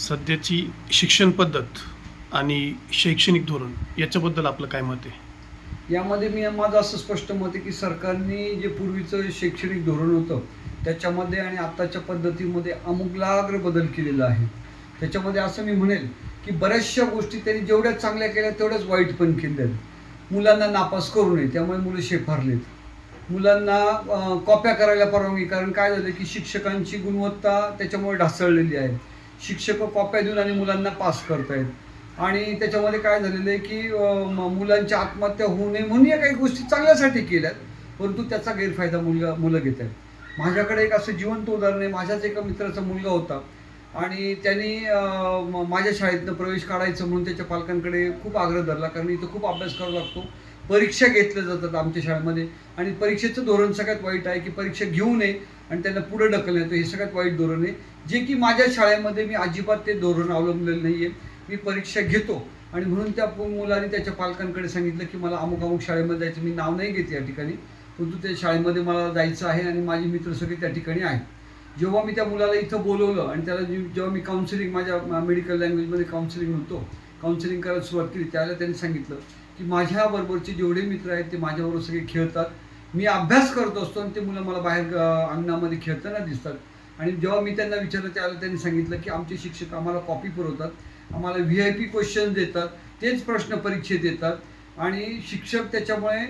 सध्याची शिक्षण पद्धत आणि शैक्षणिक धोरण याच्याबद्दल आपलं काय मत आहे? यामध्ये माझं असं स्पष्ट मत आहे की सरकारने जे पूर्वीचं शैक्षणिक धोरण होतं त्याच्यामध्ये आणि आत्ताच्या पद्धतीमध्ये आमूलाग्र बदल केलेला आहे. त्याच्यामध्ये असं मी म्हणेल की बऱ्याचशा गोष्टी त्यांनी जेवढ्या चांगल्या केल्या तेवढ्याच वाईट पण केल्या. मुलांना नापास करू नये त्यामुळे मुलं शेफारलेत. मुलांना कॉप्या करायला परवानगी, कारण काय झालं की शिक्षकांची गुणवत्ता त्याच्यामुळे ढासळलेली आहे. शिक्षक कॉप्या देऊन आणि मुलांना पास करतायत. आणि त्याच्यामध्ये काय झालेलं आहे की मुलांची आत्महत्या होऊ नये म्हणून या काही गोष्टी चांगल्यासाठी केल्यात, परंतु त्याचा गैरफायदा मुलं घेत आहेत. माझ्याकडे एक असं जिवंत उदाहरण आहे. माझ्याच एका मित्राचा मुलगा होता आणि त्यांनी माझ्या शाळेतनं प्रवेश काढायचं म्हणून त्याच्या पालकांकडे खूप आग्रह धरला, कारण इथं खूप अभ्यास करावा लागतो, परीक्षा घेतल्या जातात आमच्या शाळेमध्ये. आणि परीक्षेचं धोरण सगळ्यात वाईट आहे की परीक्षा घेऊ नये आणि त्यांना पुढे ढकलण्यात येतं. हे सगळ्यात वाईट धोरण आहे, जे की माझ्या शाळेमध्ये मी अजिबात ते धोरण अवलंबलेलं नाही आहे. मी परीक्षा घेतो आणि म्हणून त्या मुलाने त्याच्या पालकांकडे सांगितलं की मला अमुक अमुक शाळेमध्ये जायचं. मी नाव नाही घेते या ठिकाणी, परंतु त्या शाळेमध्ये मला जायचं आहे आणि माझे मित्र सगळे त्या ठिकाणी आहेत. जेव्हा मी त्या मुलाला इथं बोलवलं आणि त्याला जेव्हा मी काउन्सिलिंग, माझ्या मेडिकल लँग्वेजमध्ये काउन्सिलिंग होतो, काउन्सिलिंग करायला सुरुवात केली, त्यावेळेला त्यांनी सांगितलं की माझ्याबरोबरचे जेवढे मित्र आहेत ते माझ्याबरोबर सगळे खेळतात. मी अभ्यास करत असतो आणि ते मुलं मला बाहेर अंगणामध्ये खेळताना दिसतात. आणि जेव्हा मी त्यांना विचारलं त्यावेळेला त्यांनी सांगितलं की आमचे शिक्षक आम्हाला कॉपी पुरवतात, आम्हाला VIP क्वेश्चन देतात, तेच प्रश्न परीक्षेत येतात आणि शिक्षक त्याच्यामुळे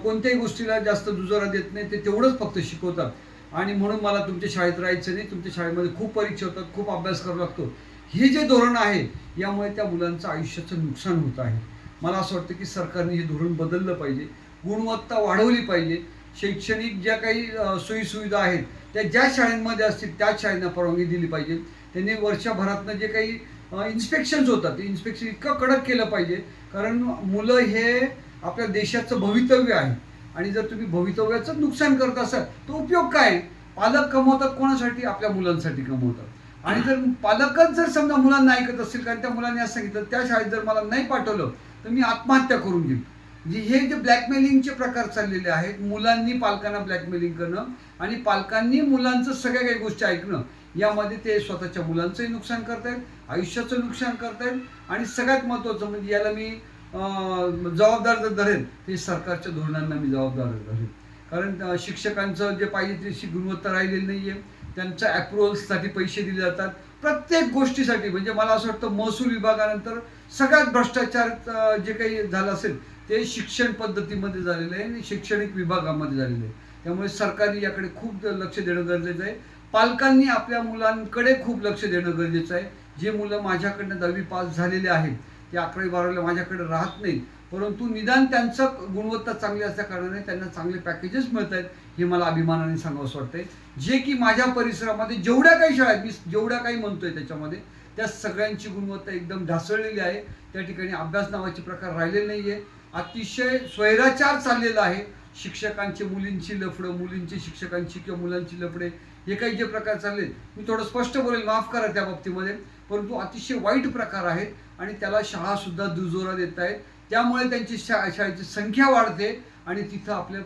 कोणत्याही गोष्टीला जास्त दुजोरा देत नाही, ते तेवढंच फक्त शिकवतात. आणि म्हणून मला तुमच्या शाळेत राहायचं नाही, तुमच्या शाळेमध्ये खूप परीक्षा होतात, खूप अभ्यास करावा लागतो. हे जे धोरण आहे यामुळे त्या मुलांचं आयुष्याचं नुकसान होत आहे. मला असं वाटतं की सरकारने हे धोरण बदललं पाहिजे, गुणवत्ता वाढवली पाहिजे. शैक्षणिक ज्या काही सोयीसुविधा आहेत त्या ज्या शाळांमध्ये असतील त्याच शाळांना परवानगी दिली पाहिजे. त्यांनी वर्षभरातनं जे काही इन्स्पेक्शन्स होतात ते इन्स्पेक्शन इतकं कडक केलं पाहिजे, कारण मुलं हे आपल्या देशाचं भवितव्य आहे. आणि जर तुम्ही भवितव्याचं नुकसान करत असाल तर उपयोग काय? पालक कमवतात कोणासाठी? आपल्या मुलांसाठी कमवतात. आणि जर पालकच जर समजा मुलांना ऐकत असतील, कारण त्या मुलांनी असं सांगितलं त्या शाळेत जर मला नाही पाठवलं तर मी आत्महत्या करून घेईन. म्हणजे हे जे ब्लॅकमेलिंगचे प्रकार चाललेले आहेत, मुलांनी पालकांना ब्लॅकमेलिंग करणं आणि पालकांनी मुलांचं सगळ्या काही गोष्टी ऐकणं, यामध्ये ते स्वतःच्या मुलांचंही नुकसान करतायत, आयुष्याचं नुकसान करतायत. आणि सगळ्यात महत्त्वाचं म्हणजे याला मी जबाबदार जर धरेन ते सरकारच्या धोरणांना मी जबाबदार धरेन. कारण शिक्षकांचं जे पाहिजे तशी गुणवत्ता राहिलेली नाही आहे. त्यांच्या ॲप्रुव्हल्ससाठी पैसे दिले जातात प्रत्येक गोष्टीसाठी. म्हणजे मला असं वाटतं महसूल विभागानंतर सगळ्यात भ्रष्टाचार जे काही झालं असेल ते शिक्षण पद्धतीमध्ये झालेलं आहे आणि शैक्षणिक विभागामध्ये झालेलं आहे. त्यामुळे सरकारने याकडे खूप लक्ष देणं गरजेचं आहे. पालकांनी आपल्या मुलांकडे खूप लक्ष देणं गरजेचं आहे. जे मुलं माझ्याकडनं 10वी पास झालेले आहेत ते 11वी 12वीला माझ्याकडे राहत नाहीत, परंतु निदान त्यांचं गुणवत्ता चांगली असल्या कारणाने त्यांना चांगले पॅकेजेस मिळत आहेत, हे मला अभिमानाने सांगावंसं वाटतंय. जे की माझ्या परिसरामध्ये जेवढ्या काही शाळा आहेत, मी जेवढ्या काही म्हणतोय त्याच्यामध्ये त्या सगळ्यांची गुणवत्ता एकदम ढासळलेली आहे. त्या ठिकाणी अभ्यास नावाचे प्रकार राहिलेले नाही आहे. अतिशय स्वैराचार चाललेला आहे. शिक्षकांचे मुलींची लफडं, मुलींची शिक्षकांची किंवा मुलांची लफडे, हे काही जे प्रकार चालले, मी थोडं स्पष्ट बोलेल, माफ करा त्या बाबतीमध्ये, परंतु अतिशय वाईट प्रकार आहेत आणि त्याला शाळासुद्धा दुजोरा देत आहेत. त्यामुळे त्यांची शाळेची संख्या वाढते आणि तिथं आपले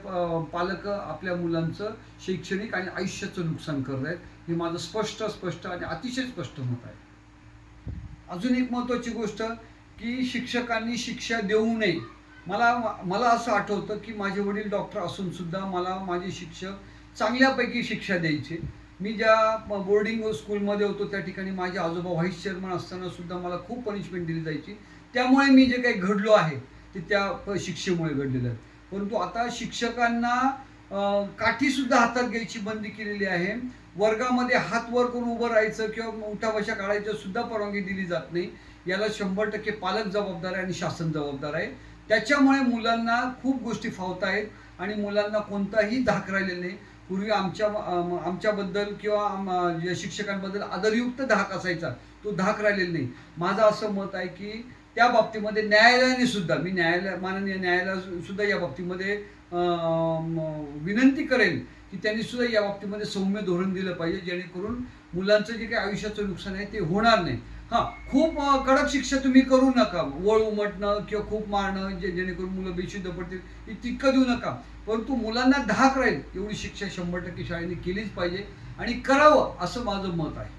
पालक आपल्या मुलांचं शैक्षणिक आणि आयुष्याचं नुकसान करत आहेत. हे माझं स्पष्ट आणि अतिशय स्पष्ट मत आहे. अजून एक महत्त्वाची गोष्ट की शिक्षकांनी शिक्षा देऊ नये. मला असं आठवतं की माझे वडील डॉक्टर असून सुद्धा मला माझे शिक्षक चांगल्यापैकी शिक्षा द्यायचे. मी ज्या बोर्डिंग स्कूलमध्ये होतो त्या ठिकाणी माझे आजोबा व्हाईस चेअरमन असताना सुद्धा मला खूप पनिशमेंट दिली जायची. त्यामुळे मी जे काही घडलो आहे ते त्या शिक्षेमुळे घडलेलं आहे. परंतु आता शिक्षकांना काठीसुद्धा हातात घ्यायची बंदी केलेली आहे. वर्गामध्ये हात वर करून उभं राहायचं किंवा उठाबशा काढायचं सुद्धा परवानगी दिली जात नाही. याला 100% पालक जबाबदार आहे आणि शासन जबाबदार आहे. त्याच्यामुळे मुलांना खूप गोष्टी फावत आहेत आणि मुलांना कोणताही धाक राहिलेला नाही. पूर्वी आमच्याबद्दल किंवा शिक्षकांबद्दल आदरयुक्त धाक असायचा, तो धाक राहिलेला नाही. माझं असं मत आहे की त्या बाबतीमध्ये न्यायालयाने सुद्धा, मी माननीय न्यायालयाला सुद्धा या बाबतीमध्ये विनंती करेन की त्यांनी सुद्धा या बाबतीमध्ये सौम्य धोरण दिलं पाहिजे, जेणेकरून मुलांचं जे काही आयुष्याचं नुकसान आहे ते होणार नाही. हां, खूप कडक शिक्षा तुम्ही करू नका, वळ उमटणं किंवा खूप मारणं जेणेकरून मुलं बेशुद्ध पडतील तितकं देऊ नका, परंतु मुलांना धाक राहील एवढी शिक्षा 100% शाळेने केलीच पाहिजे आणि करावं असं माझं मत आहे.